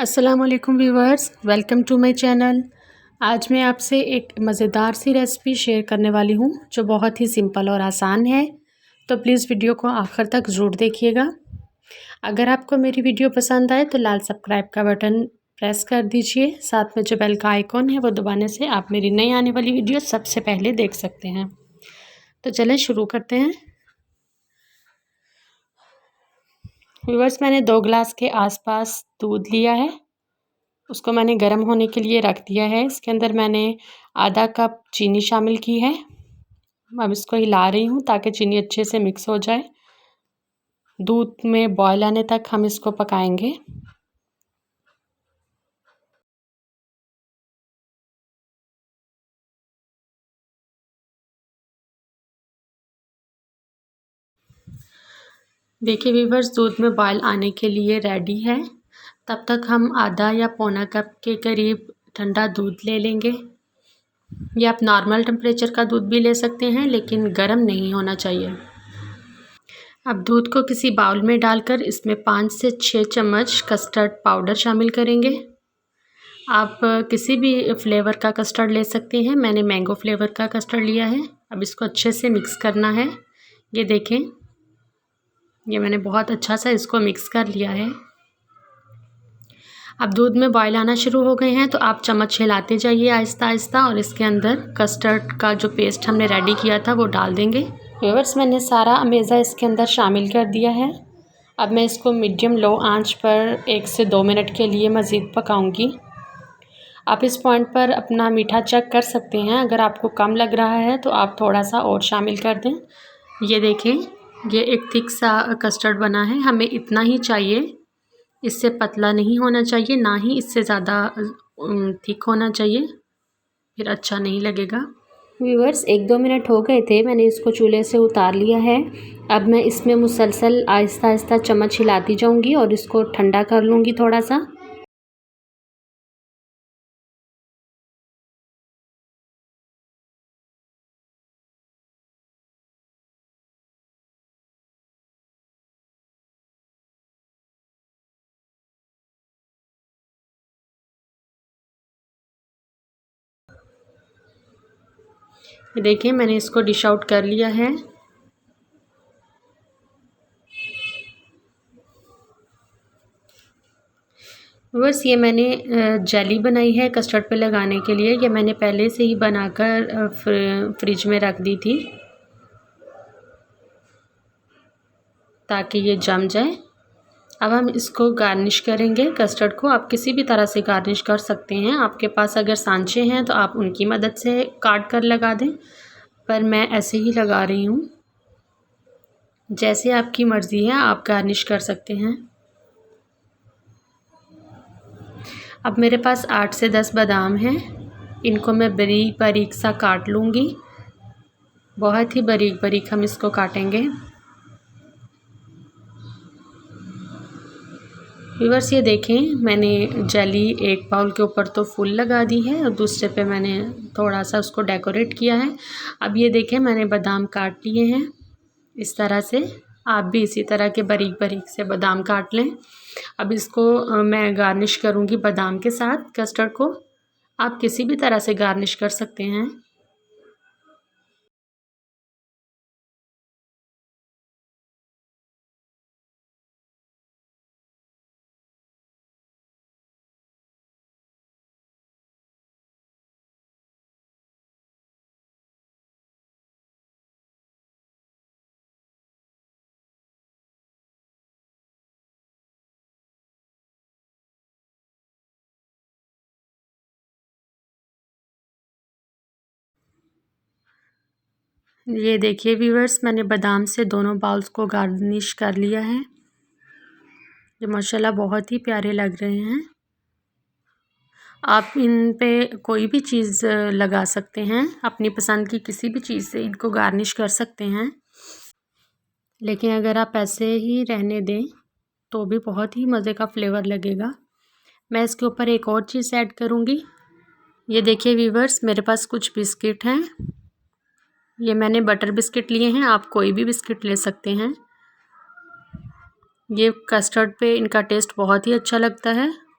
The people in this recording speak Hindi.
अस्सलाम वालेकुम viewers, welcome to my channel. आज मैं आपसे एक मज़ेदार सी रेसिपी शेयर करने वाली हूँ जो बहुत ही सिंपल और आसान है। तो प्लीज़ वीडियो को आखिर तक ज़रूर देखिएगा। अगर आपको मेरी वीडियो पसंद आए तो लाल सब्सक्राइब का बटन प्रेस कर दीजिए। साथ में जो बेल का आइकॉन है वो दबाने से आप मेरी नई आने वाली वीडियो सबसे पहले देख सकते हैं। तो चलें शुरू करते हैं। व्यूवर्स, मैंने 2 गिलास के आसपास दूध लिया है। उसको मैंने गर्म होने के लिए रख दिया है। इसके अंदर मैंने आधा कप चीनी शामिल की है। अब इसको हिला रही हूँ ताकि चीनी अच्छे से मिक्स हो जाए। दूध में बॉयल आने तक हम इसको पकाएंगे। देखिए व्यूवर्स, दूध में बॉयल आने के लिए रेडी है। तब तक हम आधा या पौना कप के करीब ठंडा दूध ले लेंगे। या आप नॉर्मल टेम्परेचर का दूध भी ले सकते हैं, लेकिन गर्म नहीं होना चाहिए। अब दूध को किसी बाउल में डालकर इसमें 5 से 6 चम्मच कस्टर्ड पाउडर शामिल करेंगे। आप किसी भी फ्लेवर का कस्टर्ड ले सकते हैं। मैंने मैंगो फ्लेवर का कस्टर्ड लिया है। अब इसको अच्छे से मिक्स करना है। ये देखें, ये मैंने बहुत अच्छा सा इसको मिक्स कर लिया है। अब दूध में बॉयल आना शुरू हो गए हैं तो आप चम्मच हिलाते जाइए आहिस्ता आहिस्ता, और इसके अंदर कस्टर्ड का जो पेस्ट हमने रेडी किया था वो डाल देंगे। व्यूअर्स, मैंने सारा अमेज़ा इसके अंदर शामिल कर दिया है। अब मैं इसको मीडियम लो आंच पर 1 से 2 मिनट के लिए मज़ीद पकाऊंगी। आप इस पॉइंट पर अपना मीठा चेक कर सकते हैं। अगर आपको कम लग रहा है तो आप थोड़ा सा और शामिल कर दें। ये देखें, ये एक थिक सा कस्टर्ड बना है। हमें इतना ही चाहिए, इससे पतला नहीं होना चाहिए, ना ही इससे ज़्यादा थिक होना चाहिए, फिर अच्छा नहीं लगेगा। व्यूअर्स, 1-2 मिनट हो गए थे, मैंने इसको चूल्हे से उतार लिया है। अब मैं इसमें मुसलसल आहिस्ता आहिस्ता चम्मच हिलाती जाऊंगी और इसको ठंडा कर लूँगी थोड़ा सा। देखिए, मैंने इसको डिश आउट कर लिया है। बस ये मैंने जेली बनाई है कस्टर्ड पे लगाने के लिए। ये मैंने पहले से ही बनाकर फ्रिज में रख दी थी ताकि ये जम जाए। अब हम इसको गार्निश करेंगे। कस्टर्ड को आप किसी भी तरह से गार्निश कर सकते हैं। आपके पास अगर सांचे हैं तो आप उनकी मदद से काट कर लगा दें, पर मैं ऐसे ही लगा रही हूँ। जैसे आपकी मर्ज़ी है आप गार्निश कर सकते हैं। अब मेरे पास 8 से 10 बादाम हैं। इनको मैं बारीक बारीक सा काट लूँगी। बहुत ही बारीक बारीक हम इसको काटेंगे। व्यूअर्स, ये देखें, मैंने जेली एक बाउल के ऊपर तो फुल लगा दी है और दूसरे पे मैंने थोड़ा सा उसको डेकोरेट किया है। अब ये देखें, मैंने बादाम काट लिए हैं इस तरह से। आप भी इसी तरह के बारीक बारीक से बादाम काट लें। अब इसको मैं गार्निश करूँगी बादाम के साथ कस्टर्ड को। आप किसी भी तरह से गार्निश कर सकते हैं। ये देखिए व्यूअर्स, मैंने बादाम से दोनों बाउल्स को गार्निश कर लिया है। ये माशाल्लाह बहुत ही प्यारे लग रहे हैं। आप इन पे कोई भी चीज़ लगा सकते हैं। अपनी पसंद की किसी भी चीज़ से इनको गार्निश कर सकते हैं। लेकिन अगर आप ऐसे ही रहने दें तो भी बहुत ही मज़े का फ्लेवर लगेगा। मैं इसके ऊपर एक और चीज़ ऐड करूँगी। ये देखिए व्यूअर्स, मेरे पास कुछ बिस्किट हैं। ये मैंने बटर बिस्किट लिए हैं, आप कोई भी बिस्किट ले सकते हैं। ये कस्टर्ड पे इनका टेस्ट बहुत ही अच्छा लगता है